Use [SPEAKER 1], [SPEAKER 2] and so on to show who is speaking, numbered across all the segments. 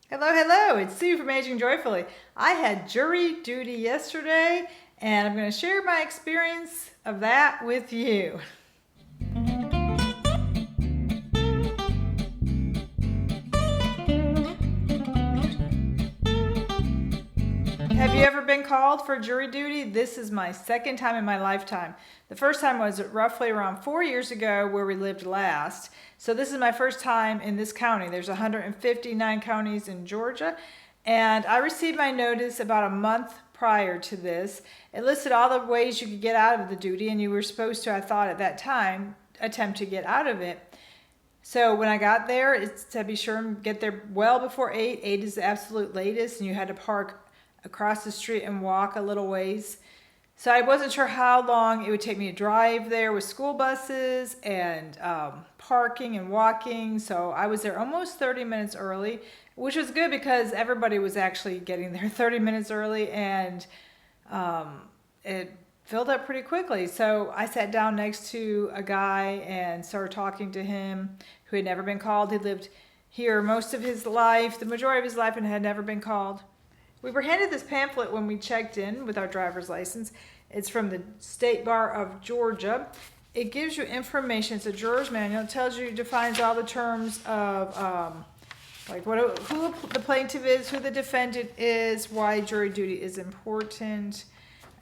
[SPEAKER 1] Hello, hello. It's Sue from Aging Joyfully. I had jury duty yesterday, and I'm going to share my experience of that with you. Have you ever been called for jury duty? This is my second time in my lifetime. The first time was roughly around 4 years ago where we lived last. So this is my first time in this county. There's 159 counties in Georgia. And I received my notice about a month prior to this. It listed all the ways you could get out of the duty, and you were supposed to, I thought at that time, attempt to get out of it. So when I got there, it's to be sure and get there well before 8. 8 is the absolute latest, and you had to park across the street and walk a little ways. So I wasn't sure how long it would take me to drive there with school buses and parking and walking. So I was there almost 30 minutes early, which was good because everybody was actually getting there 30 minutes early, and it filled up pretty quickly. So I sat down next to a guy and started talking to him who had never been called. He lived here most of his life, the majority of his life, and had never been called. We were handed this pamphlet when we checked in with our driver's license. It's from the State Bar of Georgia. It gives you information. It's a juror's manual. It tells you, defines all the terms of who the plaintiff is, who the defendant is, why jury duty is important,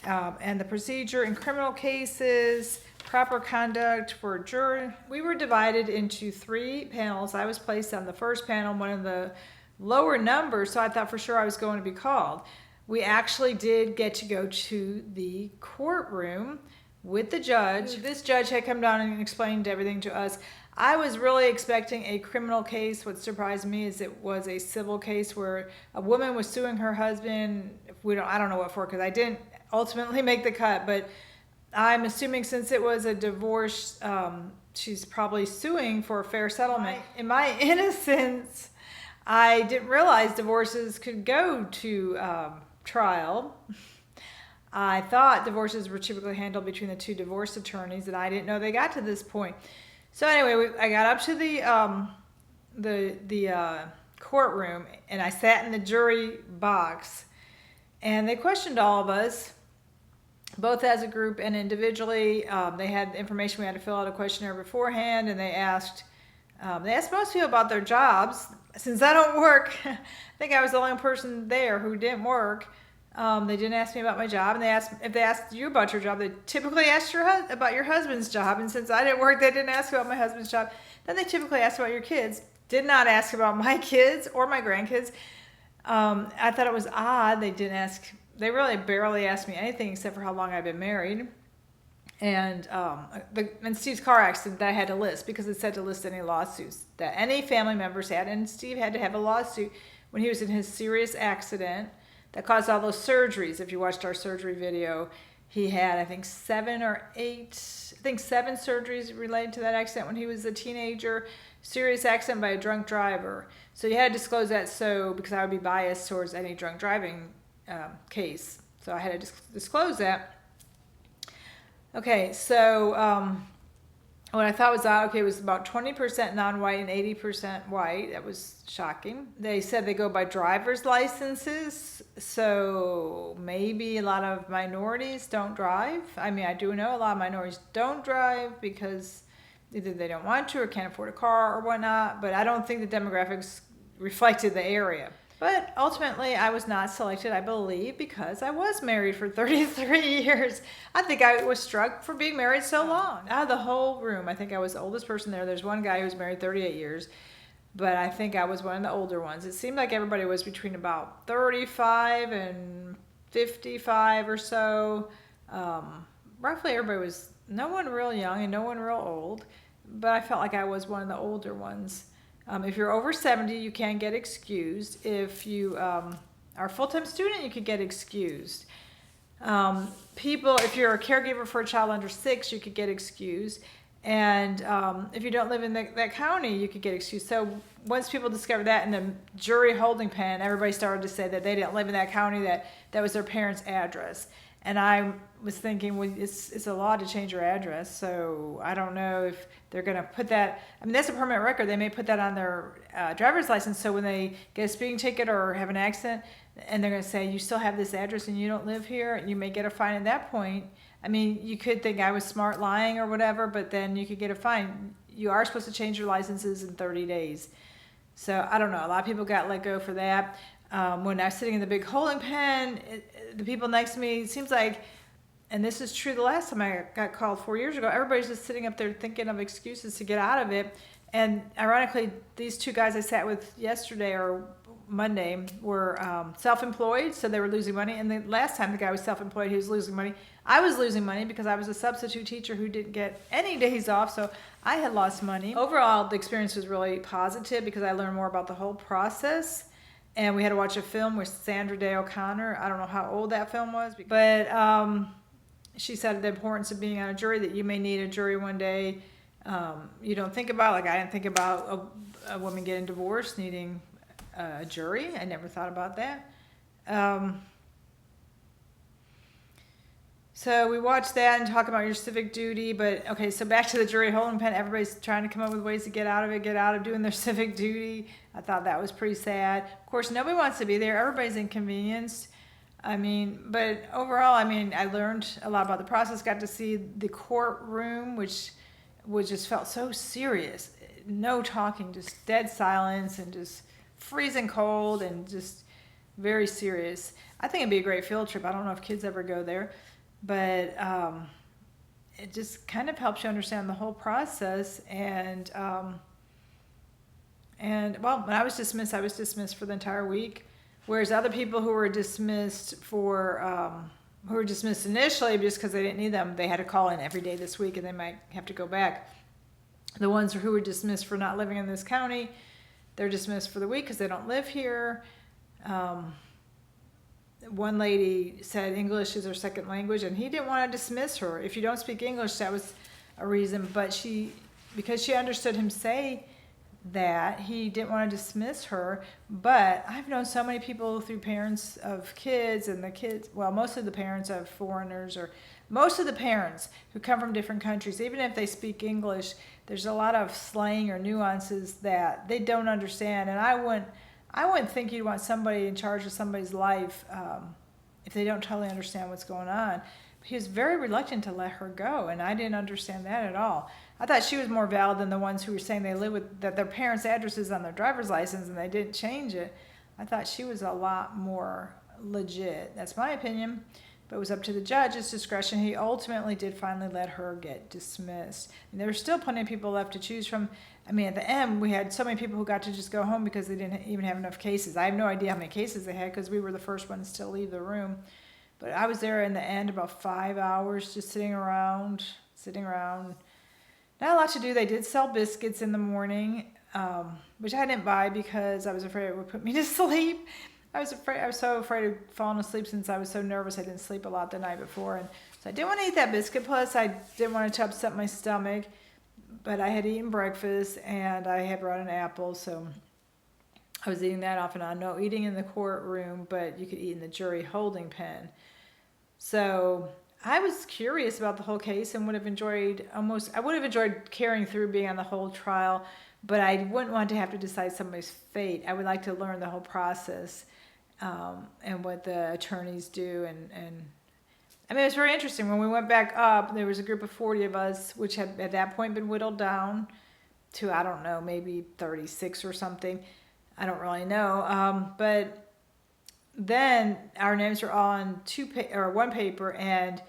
[SPEAKER 1] and the procedure in criminal cases, proper conduct for a juror. We were divided into 3 panels. I was placed on the first panel, one of the lower numbers, so I thought for sure I was going to be called. We actually did get to go to the courtroom with the judge. This judge had come down and explained everything to us. I was really expecting a criminal case. What surprised me is it was a civil case where a woman was suing her husband. I don't know what for, because I didn't ultimately make the cut, but I'm assuming since it was a divorce, she's probably suing for a fair settlement. In my innocence, I didn't realize divorces could go to trial. I thought divorces were typically handled between the 2 divorce attorneys, and I didn't know they got to this point. So anyway, I got up to the courtroom, and I sat in the jury box, and they questioned all of us, both as a group and individually. They had information. We had to fill out a questionnaire beforehand, and they asked most people about their jobs. Since I don't work, I think I was the only person there who didn't work. They didn't ask me about my job, and if they asked you about your job, they typically asked about your husband's job. And since I didn't work, they didn't ask about my husband's job. Then they typically asked about your kids. Did not ask about my kids or my grandkids. I thought it was odd. They really barely asked me anything except for how long I've been married. And Steve's car accident that I had to list, because it said to list any lawsuits that any family members had. And Steve had to have a lawsuit when he was in his serious accident that caused all those surgeries. If you watched our surgery video, he had, I think, 7 surgeries related to that accident when he was a teenager. Serious accident by a drunk driver. So you had to disclose that, because I would be biased towards any drunk driving case. So I had to disclose that. Okay, so what I thought was odd, it was about 20% non-white and 80% white. That was shocking. They said they go by driver's licenses, so maybe a lot of minorities don't drive. I mean, I do know a lot of minorities don't drive because either they don't want to or can't afford a car or whatnot, but I don't think the demographics reflected the area. But ultimately, I was not selected, I believe, because I was married for 33 years. I think I was struck for being married so long. Out of the whole room, I think I was the oldest person there. There's one guy who was married 38 years, but I think I was one of the older ones. It seemed like everybody was between about 35 and 55 or so. Roughly everybody was, no one real young and no one real old, but I felt like I was one of the older ones. If you're over 70, you can get excused. If you are a full-time student, you could get excused. If you're a caregiver for a child under 6, you could get excused. And if you don't live in that county, you could get excused. So once people discovered that in the jury holding pen, everybody started to say that they didn't live in that county, that was their parents' address. And I was thinking, well, it's a law to change your address, so I don't know if they're going to put that. I mean, that's a permanent record. They may put that on their driver's license, so when they get a speeding ticket or have an accident, and they're going to say, you still have this address and you don't live here, you may get a fine at that point. I mean, you could think I was smart lying or whatever, but then you could get a fine. You are supposed to change your licenses in 30 days. So I don't know. A lot of people got let go for that. When I was sitting in the big holding pen, the people next to me, it seems like, and this is true the last time I got called 4 years ago, everybody's just sitting up there thinking of excuses to get out of it. And ironically, these two guys I sat with yesterday or Monday were self-employed, so they were losing money. And the last time the guy was self-employed, he was losing money. I was losing money because I was a substitute teacher who didn't get any days off, so I had lost money. Overall, the experience was really positive because I learned more about the whole process. And we had to watch a film with Sandra Day O'Connor. I don't know how old that film was, but she said the importance of being on a jury, that you may need a jury one day. You don't think about, like I didn't think about a woman getting divorced needing a jury. I never thought about that. So we watched that and talk about your civic duty, but okay, so back to the jury holding pen. Everybody's trying to come up with ways to get out of it, get out of doing their civic duty. I thought that was pretty sad. Of course, nobody wants to be there. Everybody's inconvenienced. I mean, but overall, I mean, I learned a lot about the process, got to see the courtroom, which just felt so serious. No talking, just dead silence and just freezing cold and just very serious. I think it'd be a great field trip. I don't know if kids ever go there. But it just kind of helps you understand the whole process. And well, when I was dismissed for the entire week, whereas other people who were dismissed initially just because they didn't need them, they had to call in every day this week, and they might have to go back. The ones who were dismissed for not living in this county, they're dismissed for the week because they don't live here. One lady said English is her second language, and he didn't want to dismiss her. If you don't speak English, that was a reason. But because she understood him say that, he didn't want to dismiss her. But I've known so many people through parents of kids, and the kids, well, most of the parents of foreigners, or most of the parents who come from different countries, even if they speak English, there's a lot of slang or nuances that they don't understand. And I wouldn't think you'd want somebody in charge of somebody's life if they don't totally understand what's going on. But he was very reluctant to let her go, and I didn't understand that at all. I thought she was more valid than the ones who were saying they live with, that their parents' address is on their driver's license and they didn't change it. I thought she was a lot more legit. That's my opinion. But it was up to the judge's discretion. He ultimately did finally let her get dismissed. And there were still plenty of people left to choose from. I mean, at the end, we had so many people who got to just go home because they didn't even have enough cases. I have no idea how many cases they had because we were the first ones to leave the room. But I was there in the end about 5 hours, just sitting around. Not a lot to do. They did sell biscuits in the morning, which I didn't buy because I was afraid it would put me to sleep. I was so afraid of falling asleep since I was so nervous. I didn't sleep a lot the night before. And so I didn't want to eat that biscuit. Plus, I didn't want to upset my stomach. But I had eaten breakfast, and I had brought an apple. So I was eating that off and on. No eating in the courtroom, but you could eat in the jury holding pen. So I was curious about the whole case and would have enjoyed carrying through being on the whole trial. But I wouldn't want to have to decide somebody's fate. I would like to learn the whole process. And what the attorneys do, and I mean, it was very interesting. When we went back up, there was a group of 40 of us, which had at that point been whittled down to, I don't know, maybe 36 or something. I don't really know. But then our names were all on one paper, and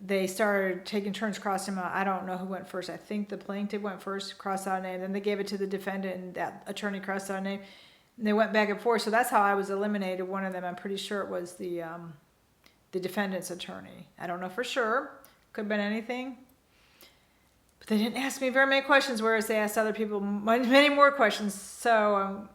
[SPEAKER 1] they started taking turns crossing them out. I don't know who went first. I think the plaintiff went first, crossed out a name. Then they gave it to the defendant, and that attorney crossed out a name. And they went back and forth. So that's how I was eliminated. One of them, I'm pretty sure it was the defendant's attorney. I don't know for sure. Could have been anything. But they didn't ask me very many questions, whereas they asked other people many more questions. So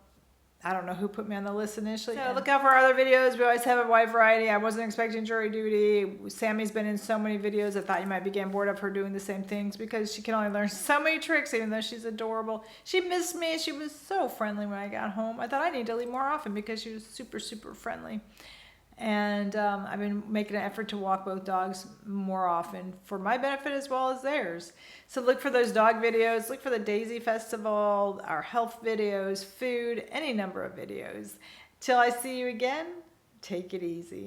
[SPEAKER 1] I don't know who put me on the list initially. So look out for our other videos. We always have a wide variety. I wasn't expecting jury duty. Sammy's been in so many videos. I thought you might be getting bored of her doing the same things because she can only learn so many tricks, even though she's adorable. She missed me. She was so friendly when I got home. I thought I need to leave more often because she was super, super friendly. And I've been making an effort to walk both dogs more often for my benefit as well as theirs. So look for those dog videos, look for the Daisy Festival, our health videos, food, any number of videos. Till I see you again, take it easy.